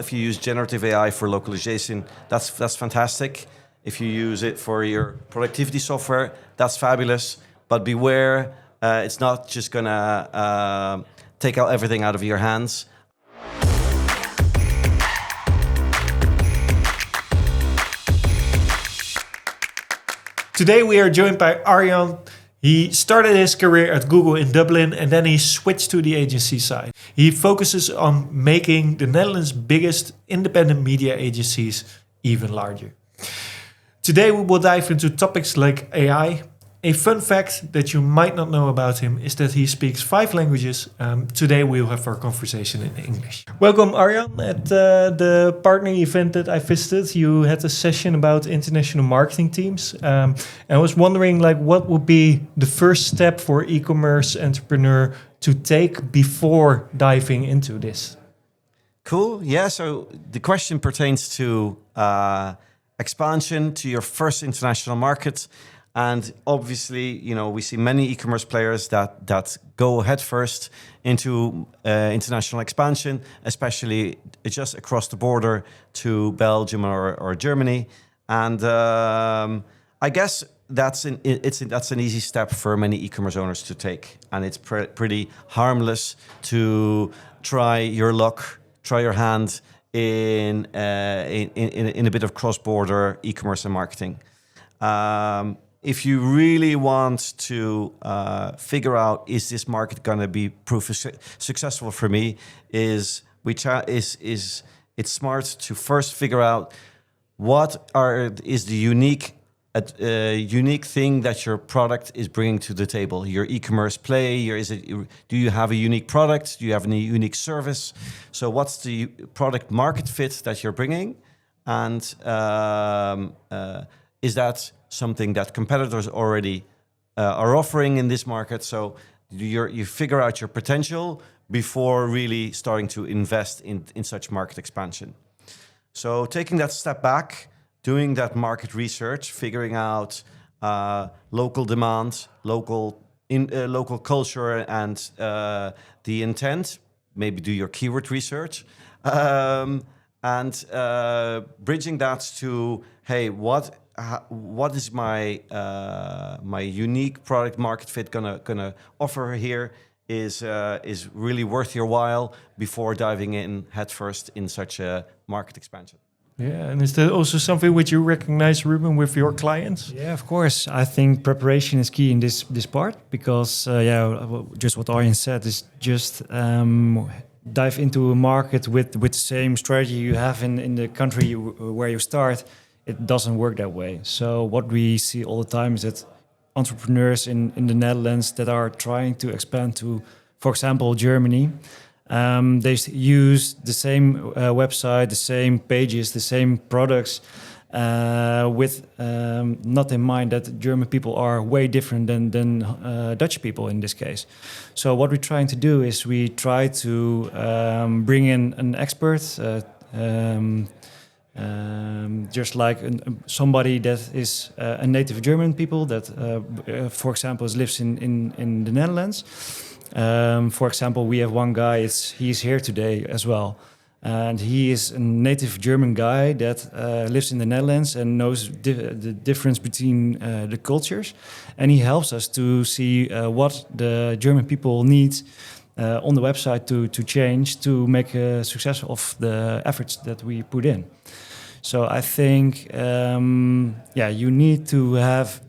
If you use generative AI for localization, that's fantastic. If you use it for your productivity software, that's fabulous. But beware, it's not just gonna take out everything out of your hands. Today we are joined by Arjan. He started his career at Google in Dublin and then he switched to the agency side. He focuses on making the Netherlands' biggest independent media agencies even larger. Today we will dive into topics like AI. A fun fact that you might not know about him is that he speaks 5 languages. Today we'll have our conversation in English. Welcome Arjan. At the partner event that I visited, you had a session about international marketing teams. And I was wondering, what would be the first step for e-commerce entrepreneur to take before diving into this? Cool. Yeah. So the question pertains to expansion to your first international market. And obviously, we see many e-commerce players that go headfirst into international expansion, especially just across the border to Belgium or Germany. And I guess that's an easy step for many e-commerce owners to take, and it's pretty harmless to try your luck, try your hand in a bit of cross-border e-commerce and marketing. If you really want to figure out, is this market going to be successful for me, it's smart to first figure out what is the unique thing that your product is bringing to the table. Your e-commerce play, do you have a unique product? Do you have a unique service? So what's the product market fit that you're bringing? And is that something that competitors already are offering in this market? So you figure out your potential before really starting to invest in such market expansion. So taking that step back, doing that market research, figuring out local demand, local culture, and the intent. Maybe do your keyword research, and bridging that to, hey, what is my unique product market fit gonna offer here is really worth your while before diving in headfirst in such a market expansion. Yeah, and is that also something which you recognize, Ruben, with your clients? Yeah, of course. I think preparation is key in this part because, just what Arjan said is just dive into a market with the same strategy you have in the country where you start. It doesn't work that way. So what we see all the time is that entrepreneurs in the Netherlands that are trying to expand to, for example, Germany, they use the same website, the same pages, the same products, with not in mind that German people are way different than Dutch people in this case. So what we're trying to do is we try to bring in an expert, just like somebody that is a native German people that, for example, lives in the Netherlands. For example, we have one guy, he's here today as well. And he is a native German guy that lives in the Netherlands and knows the difference between the cultures. And he helps us to see what the German people need on the website to change, to make a success of the efforts that we put in. So I think, you need to have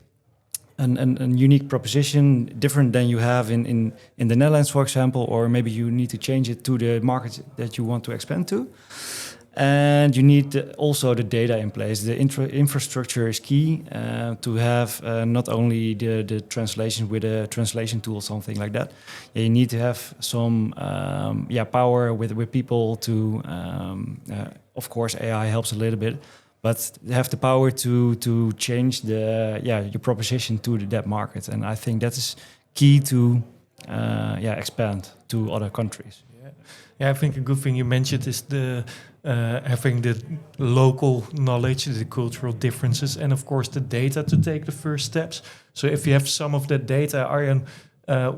a unique proposition, different than you have in the Netherlands, for example, or maybe you need to change it to the market that you want to expand to. And you need also the data in place. The infrastructure is key to have not only the translation with a translation tool, something like that. Yeah, you need to have some power with people to, of course, AI helps a little bit, but have the power to change your proposition to that market. And I think that is key to expand to other countries. Yeah, I think a good thing you mentioned is having the local knowledge, the cultural differences, and of course the data to take the first steps. So if you have some of that data, Arjan,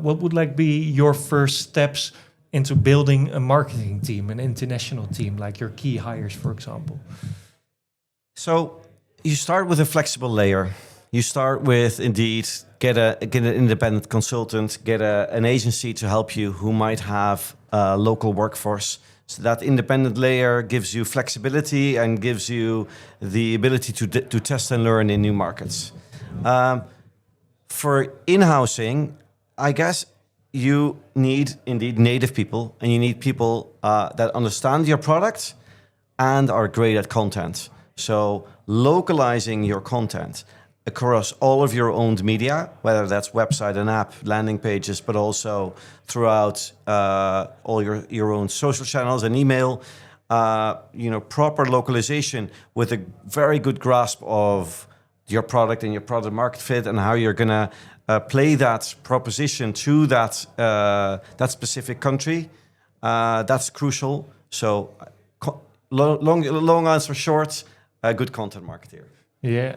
what would be your first steps into building a marketing team, an international team, like your key hires, for example? So you start with a flexible layer. You start with indeed get an independent consultant, get an agency to help you who might have a local workforce. So that independent layer gives you flexibility and gives you the ability to test and learn in new markets. For in-housing, I guess you need indeed native people, and you need people that understand your product and are great at content. So localizing your content across all of your owned media, whether that's website and app, landing pages, but also throughout all your own social channels and email, proper localization with a very good grasp of your product and your product market fit and how you're gonna play that proposition to that specific country. That's crucial. So long answer short, a good content marketer. Yeah,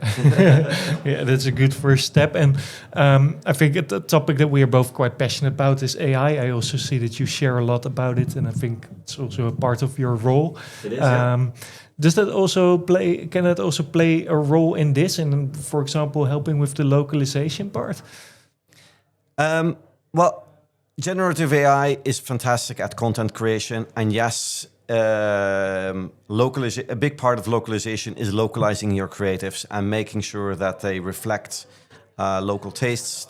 yeah, that's a good first step. And I think the topic that we are both quite passionate about is AI. I also see that you share a lot about it, and I think it's also a part of your role. It is. Yeah. Does that also play? Can that also play a role in this? And for example, helping with the localization part. Well, generative AI is fantastic at content creation, and yes. A big part of localization is localizing your creatives and making sure that they reflect local tastes,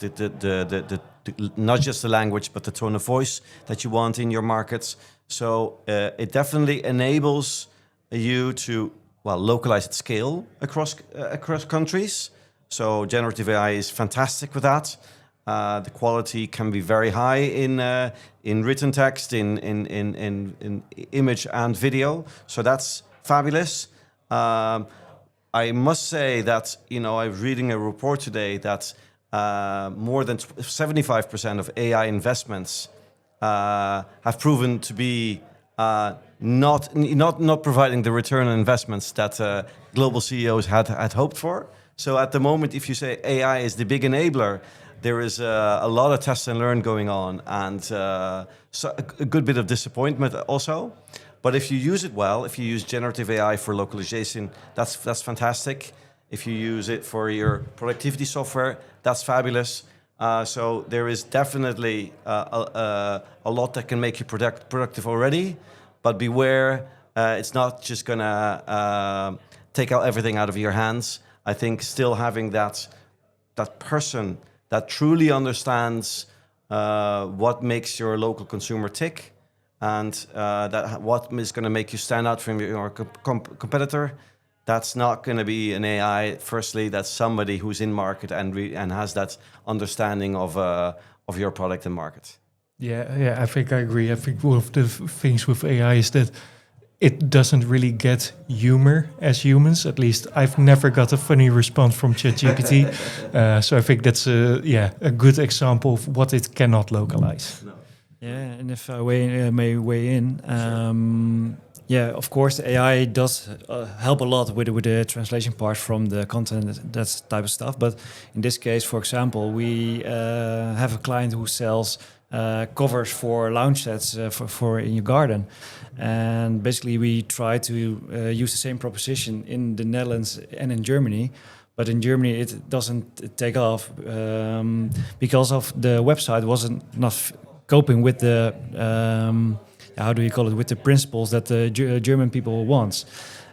not just the language, but the tone of voice that you want in your markets. So it definitely enables you to localize at scale across countries. So generative AI is fantastic with that. The quality can be very high in written text, in image and video. So that's fabulous. I must say that I was reading a report today that more than 75% of AI investments have proven to be not providing the return on investments that global CEOs had hoped for. So at the moment, if you say AI is the big enabler, there is a lot of test and learn going on, and so a good bit of disappointment also. But if you use it well, if you use generative AI for localization, that's fantastic. If you use it for your productivity software, that's fabulous. So there is definitely a lot that can make you productive already. But beware, it's not just gonna take everything out of your hands. I think still having that person that truly understands what makes your local consumer tick, and what is going to make you stand out from your competitor. That's not going to be an AI. Firstly, that's somebody who's in market and has that understanding of your product and market. Yeah, I think I agree. I think one of the things with AI is that it doesn't really get humor as humans. At least I've never got a funny response from ChatGPT. So I think that's a good example of what it cannot localize. No. Yeah, and if I may weigh in, of course, AI does help a lot with the translation part from the content, that type of stuff. But in this case, for example, we have a client who sells covers for lounge sets for in your garden. And basically, we try to use the same proposition in the Netherlands and in Germany. But in Germany, it doesn't take off because of the website wasn't not coping with the with the principles that the German people want.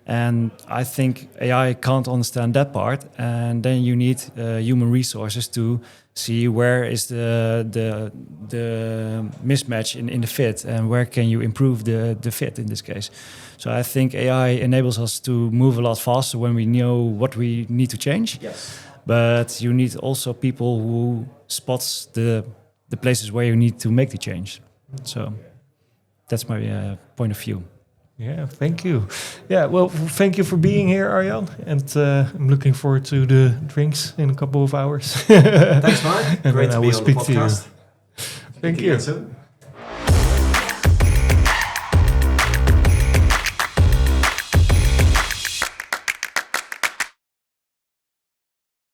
And I think AI can't understand that part, and then you need human resources to see where is the mismatch in the fit, and where can you improve the fit in this case. So I think AI enables us to move a lot faster when we know what we need to change. Yes. But you need also people who spots the places where you need to make the change. So that's my point of view. Yeah, thank you. Yeah, well, thank you for being here, Arjan. And I'm looking forward to the drinks in a couple of hours. Thanks, Mark. And Great then to I be will on the speak to you. podcast. Thank you. Soon.